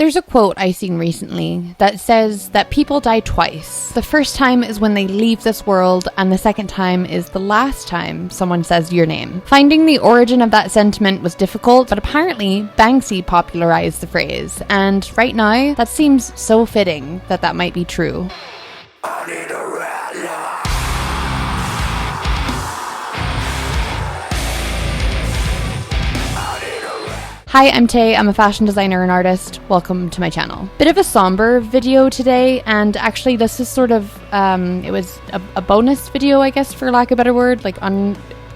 There's a quote I seen recently that says that people die twice. The first time is when they leave this world, and the second time is the last time someone says your name. Finding the origin of that sentiment was difficult, but apparently Banksy popularized the phrase, and right now that seems so fitting that that might be true. Hi, I'm Tay. I'm a fashion designer and artist. Welcome to my channel. Bit of a somber video today, and actually this is sort of, it was a bonus video, I guess, for lack of a better word, like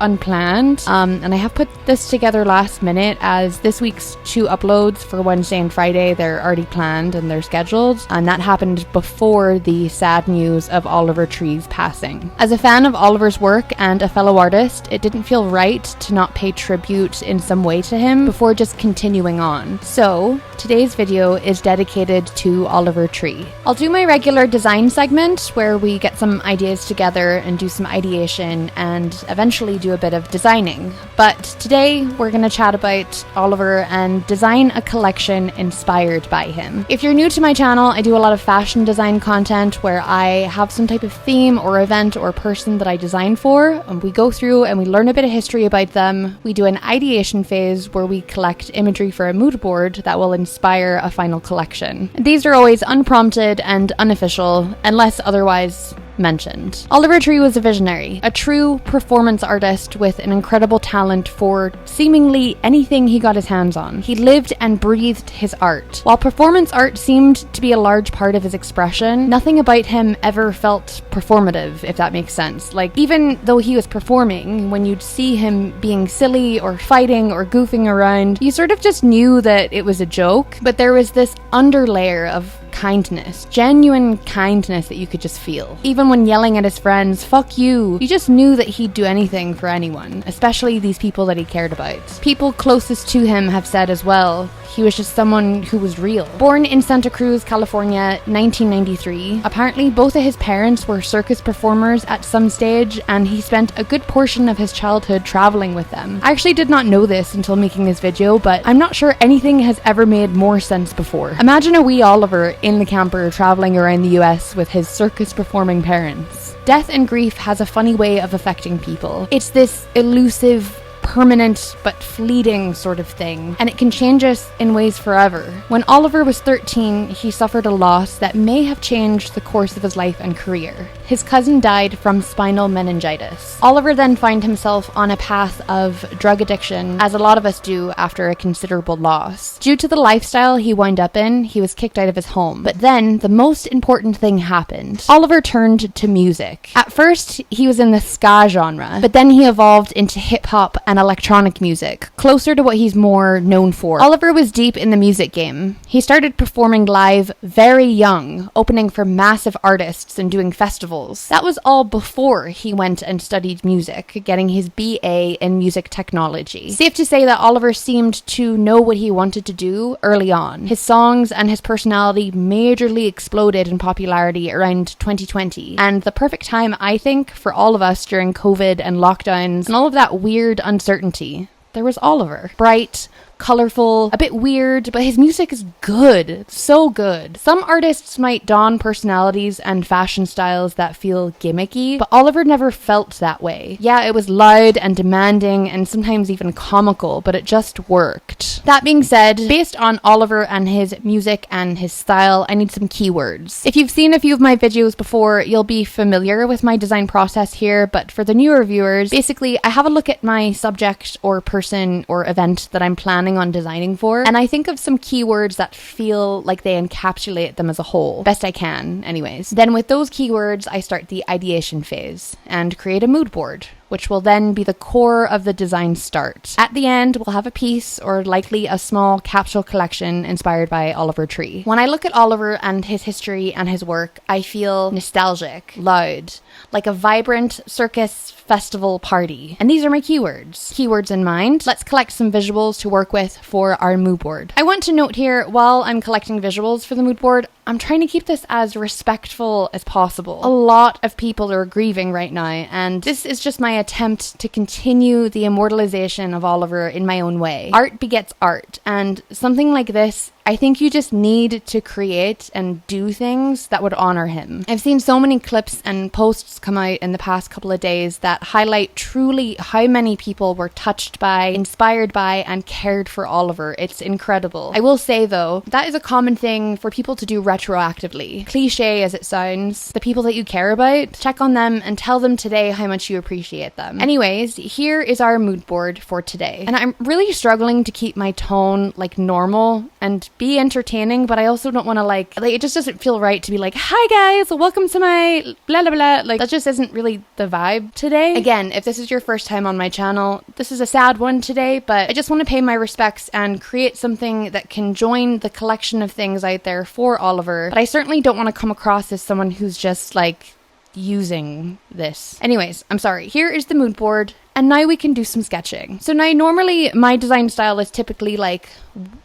unplanned. And I have put this together last minute, as this week's 2 uploads for Wednesday and Friday, they're already planned and they're scheduled. And that happened before the sad news of Oliver Tree's passing. As a fan of Oliver's work and a fellow artist, it didn't feel right to not pay tribute in some way to him before just continuing on. So today's video is dedicated to Oliver Tree. I'll do my regular design segment where we get some ideas together and do some ideation and eventually do a bit of designing. But today we're going to chat about Oliver and design a collection inspired by him. If you're new to my channel, I do a lot of fashion design content where I have some type of theme or event or person that I design for, and we go through and we learn a bit of history about them. We do an ideation phase where we collect imagery for a mood board that will inspire a final collection. These are always unprompted and unofficial unless otherwise mentioned. Oliver Tree was a visionary, a true performance artist with an incredible talent for seemingly anything he got his hands on. He lived and breathed his art. While performance art seemed to be a large part of his expression, nothing about him ever felt performative, if that makes sense. Like, even though he was performing, when you'd see him being silly or fighting or goofing around, you sort of just knew that it was a joke, but there was this underlayer of kindness, genuine kindness that you could just feel. Even when yelling at his friends, "Fuck you," you just knew that he'd do anything for anyone, especially these people that he cared about. People closest to him have said as well, he was just someone who was real. Born in Santa Cruz, California, 1993, apparently both of his parents were circus performers at some stage, and he spent a good portion of his childhood traveling with them. I actually did not know this until making this video, but I'm not sure anything has ever made more sense before. Imagine a wee Oliver in the camper traveling around the US with his circus performing parents. Death and grief has a funny way of affecting people. It's this elusive, permanent but fleeting sort of thing, and it can change us in ways forever. When Oliver was 13, he suffered a loss that may have changed the course of his life and career. His cousin died from spinal meningitis. Oliver then found himself on a path of drug addiction, as a lot of us do after a considerable loss. Due to the lifestyle he wound up in, he was kicked out of his home. But then, the most important thing happened. Oliver turned to music. At first, he was in the ska genre, but then he evolved into hip-hop and electronic music, closer to what he's more known for. Oliver was deep in the music game. He started performing live very young, opening for massive artists and doing festivals. That was all before he went and studied music, getting his BA in music technology. Safe to say that Oliver seemed to know what he wanted to do early on. His songs and his personality majorly exploded in popularity around 2020, and the perfect time, I think, for all of us during COVID and lockdowns and all of that weird uncertainty. There was Oliver. Bright, colorful, a bit weird, but his music is good. So good. Some artists might don personalities and fashion styles that feel gimmicky, but Oliver never felt that way. Yeah, it was loud and demanding and sometimes even comical, but it just worked. That being said, based on Oliver and his music and his style, I need some keywords. If you've seen a few of my videos before, you'll be familiar with my design process here, but for the newer viewers, basically I have a look at my subject or person or event that I'm planning on designing for, and I think of some keywords that feel like they encapsulate them as a whole, best I can anyways. Then with those keywords, I start the ideation phase and create a mood board, which will then be the core of the design start. At the end, we'll have a piece or likely a small capsule collection inspired by Oliver Tree. When I look at Oliver and his history and his work, I feel nostalgic, loud, like a vibrant circus festival party. And these are my keywords. Keywords in mind, let's collect some visuals to work with for our mood board. I want to note here, while I'm collecting visuals for the mood board, I'm trying to keep this as respectful as possible. A lot of people are grieving right now, and this is just my attempt to continue the immortalization of Oliver in my own way. Art begets art, and something like this, I think you just need to create and do things that would honor him. I've seen so many clips and posts come out in the past couple of days that highlight truly how many people were touched by, inspired by, and cared for Oliver. It's incredible. I will say though, that is a common thing for people to do retroactively. Cliche as it sounds, the people that you care about, check on them and tell them today how much you appreciate them. Anyways, here is our mood board for today. And I'm really struggling to keep my tone like normal and be entertaining, but I also don't want to like it just doesn't feel right to be like, hi guys, welcome to my blah blah blah. Like, that just isn't really the vibe today. Again, if this is your first time on my channel, this is a sad one today, but I just want to pay my respects and create something that can join the collection of things out there for Oliver. But I certainly don't want to come across as someone who's just like using this. Anyways, I'm sorry. Here is the mood board. And now we can do some sketching. So now normally my design style is typically like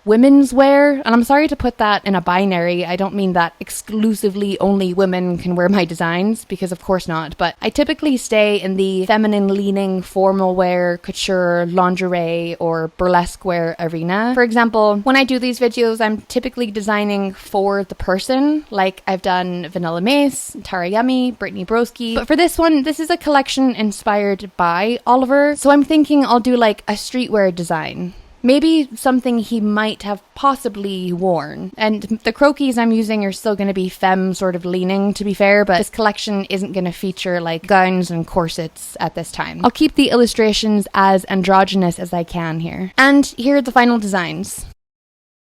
women's wear. And I'm sorry to put that in a binary. I don't mean that exclusively only women can wear my designs, because of course not. But I typically stay in the feminine leaning formal wear, couture, lingerie, or burlesque wear arena. For example, when I do these videos, I'm typically designing for the person. Like I've done Vanilla Mace, Tara Yummy, Brittany Broski. But for this one, this is a collection inspired by Oliver, so I'm thinking I'll do like a streetwear design. Maybe something he might have possibly worn. And the croquis I'm using are still going to be femme sort of leaning, to be fair, but this collection isn't going to feature like gowns and corsets at this time. I'll keep the illustrations as androgynous as I can here. And here are the final designs.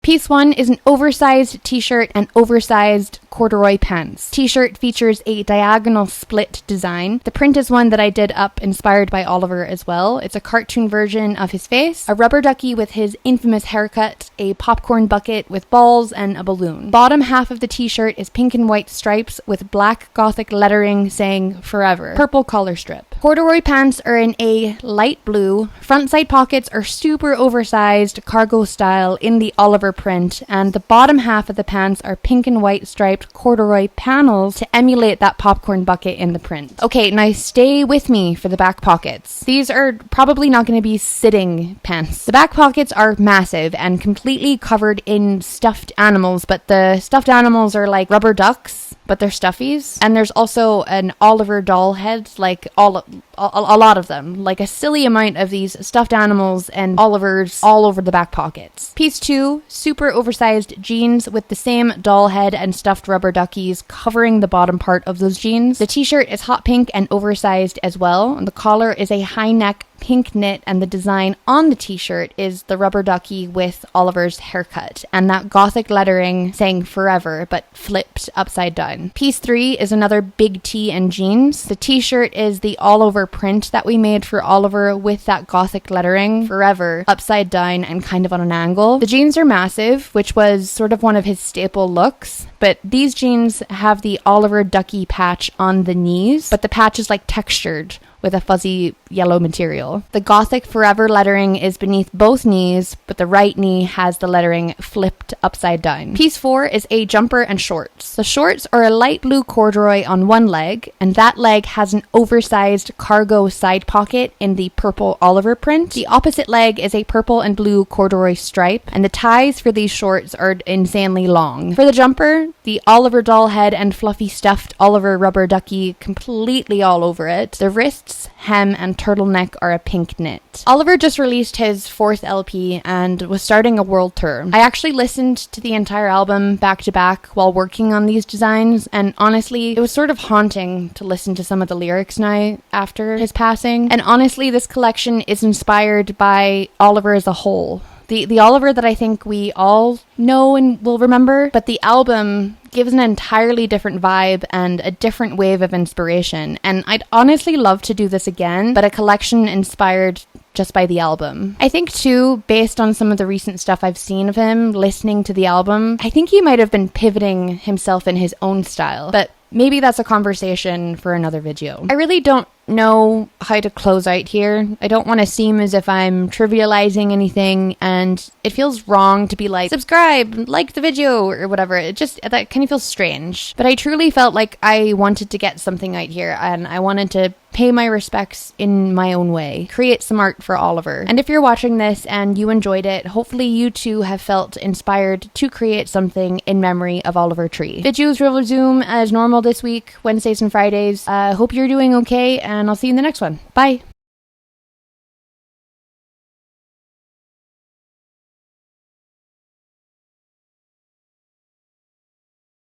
Piece 1 is an oversized t-shirt and oversized corduroy pants. T-shirt features a diagonal split design. The print is one that I did up inspired by Oliver as well. It's a cartoon version of his face, a rubber ducky with his infamous haircut, a popcorn bucket with balls, and a balloon. Bottom half of the t-shirt is pink and white stripes with black gothic lettering saying forever. Purple collar strip. Corduroy pants are in a light blue. Front side pockets are super oversized cargo style in the Oliver print, and the bottom half of the pants are pink and white striped corduroy panels to emulate that popcorn bucket in the print. Okay, now stay with me for the back pockets. These are probably not going to be sitting pants. The back pockets are massive and completely covered in stuffed animals, but the stuffed animals are like rubber ducks, but they're stuffies. And there's also an Oliver doll head, like a lot of them, like a silly amount of these stuffed animals and Olivers all over the back pockets. Piece 2, super oversized jeans with the same doll head and stuffed rubber duckies covering the bottom part of those jeans. The t-shirt is hot pink and oversized as well, and the collar is a high neck pink knit, and the design on the t-shirt is the rubber ducky with Oliver's haircut and that gothic lettering saying forever but flipped upside down. Piece 3 is another big tee and jeans. The t-shirt is the all over print that we made for Oliver with that gothic lettering forever upside down and kind of on an angle. The jeans are massive, which was sort of one of his staple looks, but these jeans have the Oliver ducky patch on the knees, but the patch is like textured with a fuzzy yellow material. The gothic forever lettering is beneath both knees, but the right knee has the lettering flipped upside down. Piece 4 is a jumper and shorts. The shorts are a light blue corduroy on one leg, and that leg has an oversized cargo side pocket in the purple Oliver print. The opposite leg is a purple and blue corduroy stripe, and the ties for these shorts are insanely long. For the jumper, the Oliver doll head and fluffy stuffed Oliver rubber ducky completely all over it. The wrists, hem, and turtleneck are a pink knit. Oliver just released his 4th LP and was starting a world tour. I actually listened to the entire album back to back while working on these designs, and honestly, it was sort of haunting to listen to some of the lyrics now after his passing. And honestly, this collection is inspired by Oliver as a whole. The Oliver that I think we all know and will remember, but the album gives an entirely different vibe and a different wave of inspiration. And I'd honestly love to do this again, but a collection inspired just by the album. I think too, based on some of the recent stuff I've seen of him, listening to the album, I think he might have been pivoting himself in his own style, but maybe that's a conversation for another video. I really don't know how to close out here. I don't want to seem as if I'm trivializing anything, and it feels wrong to be like, subscribe, like the video, or whatever. That kind of feels strange. But I truly felt like I wanted to get something out here, and I wanted to pay my respects in my own way, create some art for Oliver. And if you're watching this and you enjoyed it, hopefully you too have felt inspired to create something in memory of Oliver Tree. Videos will resume as normal this week, Wednesdays and Fridays. Hope you're doing okay, and I'll see you in the next one. Bye!